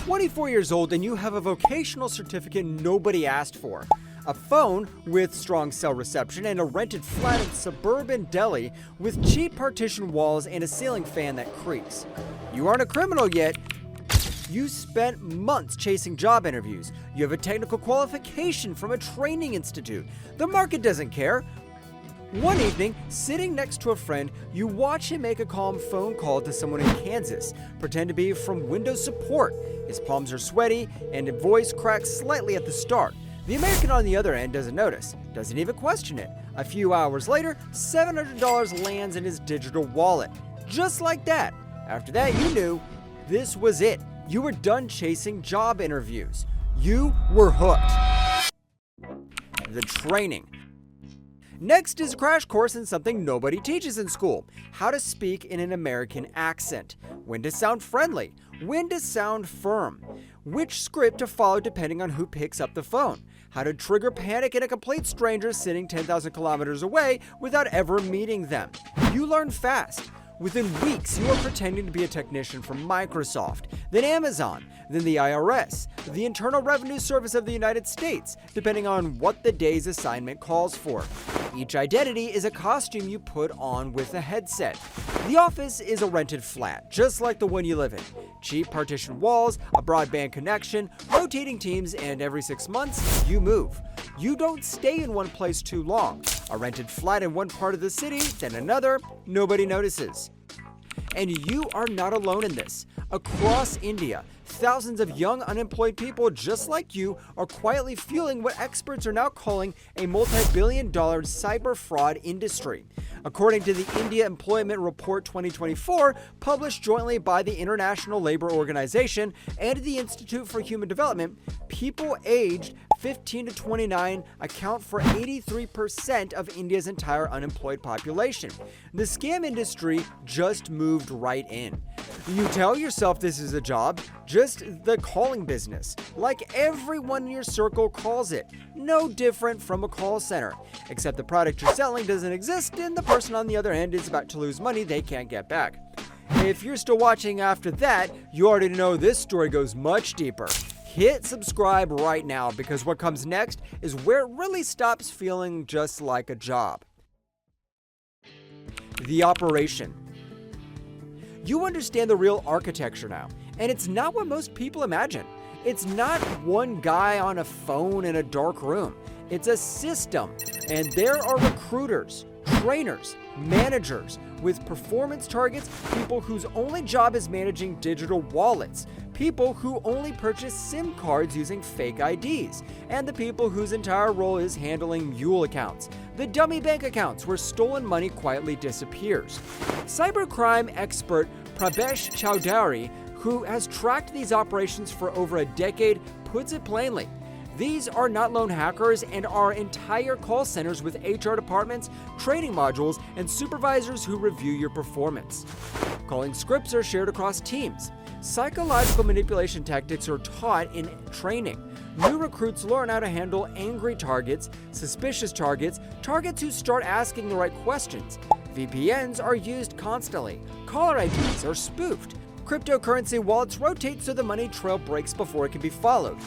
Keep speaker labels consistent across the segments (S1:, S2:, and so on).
S1: 24 years old and you have a vocational certificate nobody asked for, a phone with strong cell reception, and a rented flat in suburban Delhi with cheap partition walls and a ceiling fan that creaks. You aren't a criminal yet. You spent months chasing job interviews. You have a technical qualification from a training institute. The market doesn't care. One evening, sitting next to a friend, you watch him make a calm phone call to someone in Kansas, pretend to be from Windows support. His palms are sweaty and his voice cracks slightly at the start. The American on the other end doesn't notice, doesn't even question it. A few hours later, $700 lands in his digital wallet. Just like that. After that, you knew this was it. You were done chasing job interviews. You were hooked. The training. Next is a crash course in something nobody teaches in school: how to speak in an American accent, when to sound friendly, when to sound firm, which script to follow depending on who picks up the phone, how to trigger panic in a complete stranger sitting 10,000 kilometers away without ever meeting them. You learn fast. Within weeks, you are pretending to be a technician from Microsoft, then Amazon, then the IRS, the Internal Revenue Service of the United States, depending on what the day's assignment calls for. Each identity is a costume you put on with a headset. The office is a rented flat, just like the one you live in. Cheap partition walls, a broadband connection, rotating teams, and every 6 months, you move. You don't stay in one place too long. A rented flat in one part of the city, then another, nobody notices. And you are not alone in this. Across India, thousands of young unemployed people just like you are quietly fueling what experts are now calling a multi-billion-dollar cyber fraud industry. According to the India Employment Report 2024, published jointly by the International Labour Organization and the Institute for Human Development, people aged 15 to 29 account for 83% of India's entire unemployed population. The scam industry just moved right in. You tell yourself this is a job, just the calling business, like everyone in your circle calls it. No different from a call center, except the product you're selling doesn't exist and the person on the other end is about to lose money they can't get back. If you're still watching after that, you already know this story goes much deeper. Hit subscribe right now, because what comes next is where it really stops feeling just like a job. The operation. You understand the real architecture now, and it's not what most people imagine. It's not one guy on a phone in a dark room. It's a system, and there are recruiters, trainers, managers with performance targets, people whose only job is managing digital wallets, people who only purchase SIM cards using fake IDs, and the people whose entire role is handling mule accounts, the dummy bank accounts where stolen money quietly disappears. Cybercrime expert Pravesh Chowdhury, who has tracked these operations for over a decade, puts it plainly. These are not lone hackers and are entire call centers with HR departments, training modules, and supervisors who review your performance. Calling scripts are shared across teams. Psychological manipulation tactics are taught in training. New recruits learn how to handle angry targets, suspicious targets, targets who start asking the right questions. VPNs are used constantly. Caller IDs are spoofed. Cryptocurrency wallets rotate so the money trail breaks before it can be followed.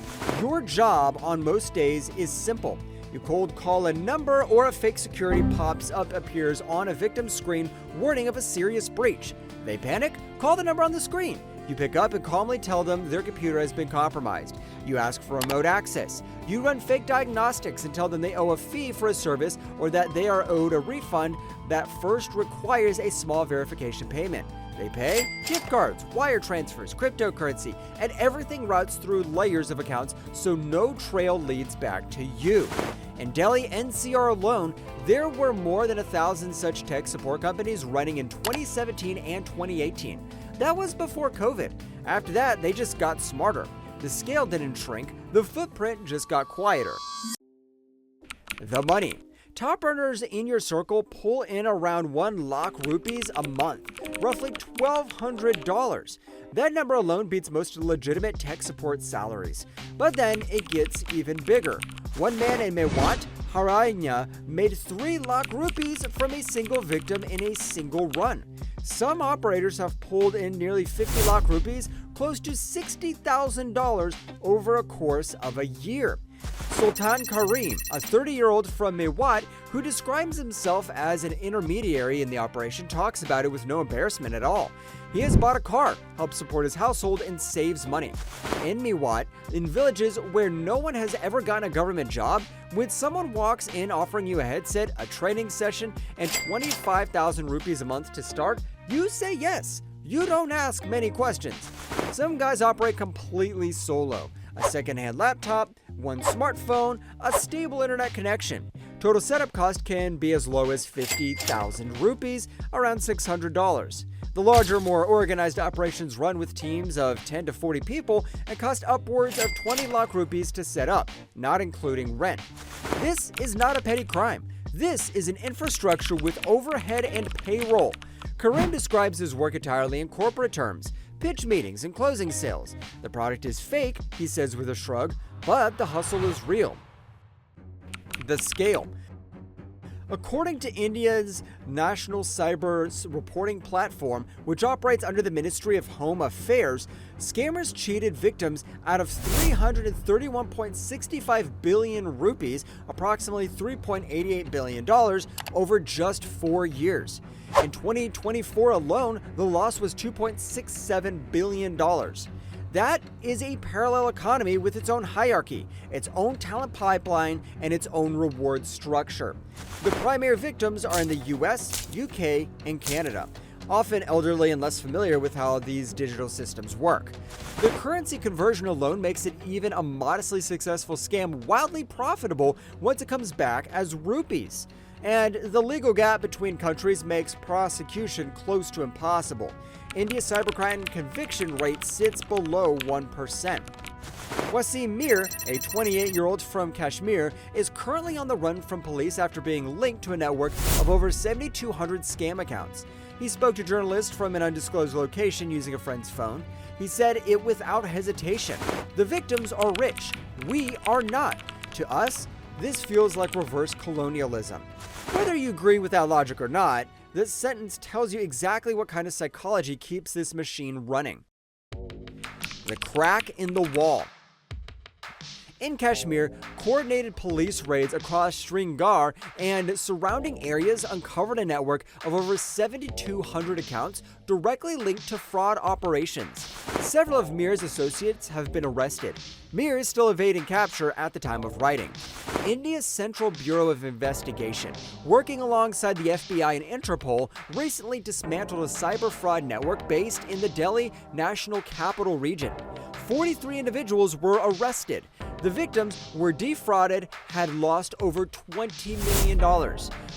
S1: Your job on most days is simple. You cold call a number or a fake security pops-up appears on a victim's screen warning of a serious breach. They panic? Call the number on the screen. You pick up and calmly tell them their computer has been compromised. You ask for remote access. You run fake diagnostics and tell them they owe a fee for a service or that they are owed a refund that first requires a small verification payment. They pay, gift cards, wire transfers, cryptocurrency, and everything routes through layers of accounts so no trail leads back to you. In Delhi NCR alone, there were more than 1,000 such tech support companies running in 2017 and 2018. That was before COVID. After that, they just got smarter. The scale didn't shrink, the footprint just got quieter. The money. Top earners in your circle pull in around 1 lakh rupees a month, roughly $1,200. That number alone beats most legitimate tech support salaries. But then it gets even bigger. One man in Mewat, Haryana, made 3 lakh rupees from a single victim in a single run. Some operators have pulled in nearly 50 lakh rupees close to $60,000 over a course of a year. Sultan Karim, a 30-year-old from Mewat who describes himself as an intermediary in the operation, talks about it with no embarrassment at all. He has bought a car, helps support his household, and saves money. In Mewat, in villages where no one has ever gotten a government job, when someone walks in offering you a headset, a training session, and 25,000 rupees a month to start, you say yes. You don't ask many questions. Some guys operate completely solo. A second-hand laptop, one smartphone, a stable internet connection. Total setup cost can be as low as 50,000 rupees, around $600. The larger, more organized operations run with teams of 10 to 40 people and cost upwards of 20 lakh rupees to set up, not including rent. This is not a petty crime. This is an infrastructure with overhead and payroll. Karim describes his work entirely in corporate terms: pitch meetings and closing sales. The product is fake, he says with a shrug, but the hustle is real. The scale. According to India's National Cyber Reporting Platform, which operates under the Ministry of Home Affairs, scammers cheated victims out of 331.65 billion rupees, approximately $3.88 billion, over just 4 years. In 2024 alone, the loss was $2.67 billion. That is a parallel economy with its own hierarchy, its own talent pipeline, and its own reward structure. The primary victims are in the US, UK, and Canada, often elderly and less familiar with how these digital systems work. The currency conversion alone makes it even a modestly successful scam wildly profitable once it comes back as rupees. And the legal gap between countries makes prosecution close to impossible. India's cybercrime conviction rate sits below 1%. Wasim Mir, a 28-year-old from Kashmir, is currently on the run from police after being linked to a network of over 7,200 scam accounts. He spoke to journalists from an undisclosed location using a friend's phone. He said it without hesitation: "The victims are rich. We are not. To us, this feels like reverse colonialism." Whether you agree with that logic or not, this sentence tells you exactly what kind of psychology keeps this machine running. The crack in the wall. In Kashmir, coordinated police raids across Srinagar and surrounding areas uncovered a network of over 7,200 accounts directly linked to fraud operations. Several of Mir's associates have been arrested. Mir is still evading capture at the time of writing. India's Central Bureau of Investigation, working alongside the FBI and Interpol, recently dismantled a cyber fraud network based in the Delhi National Capital Region. 43 individuals were arrested. The victims were defrauded, had lost over $20 million.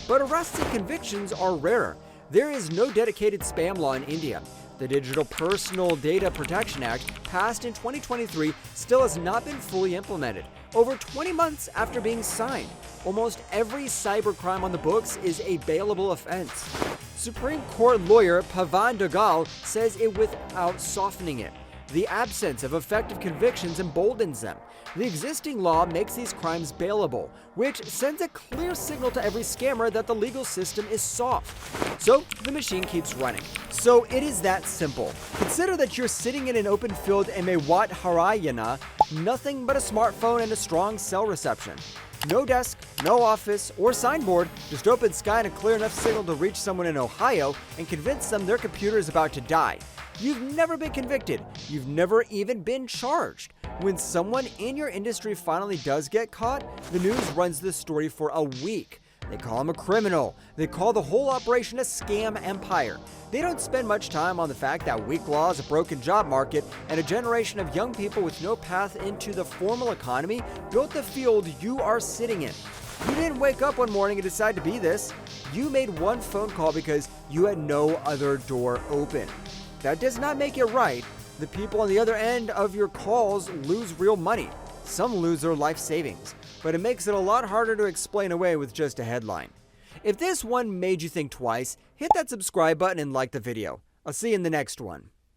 S1: But arrests and convictions are rarer. There is no dedicated spam law in India. The Digital Personal Data Protection Act, passed in 2023, still has not been fully implemented. Over 20 months after being signed, almost every cybercrime on the books is a bailable offense. Supreme Court lawyer Pavan Dogal says it without softening it. The absence of effective convictions emboldens them. The existing law makes these crimes bailable, which sends a clear signal to every scammer that the legal system is soft. So the machine keeps running. So it is that simple. Consider that you're sitting in an open field in Mewat, Haryana, nothing but a smartphone and a strong cell reception. No desk, no office, or signboard, just open sky and a clear enough signal to reach someone in Ohio and convince them their computer is about to die. You've never been convicted. You've never even been charged. When someone in your industry finally does get caught, the news runs this story for a week. They call him a criminal. They call the whole operation a scam empire. They don't spend much time on the fact that weak laws, a broken job market, and a generation of young people with no path into the formal economy built the field you are sitting in. You didn't wake up one morning and decide to be this. You made one phone call because you had no other door open. That does not make it right. The people on the other end of your calls lose real money. Some lose their life savings, but it makes it a lot harder to explain away with just a headline. If this one made you think twice, hit that subscribe button and like the video. I'll see you in the next one.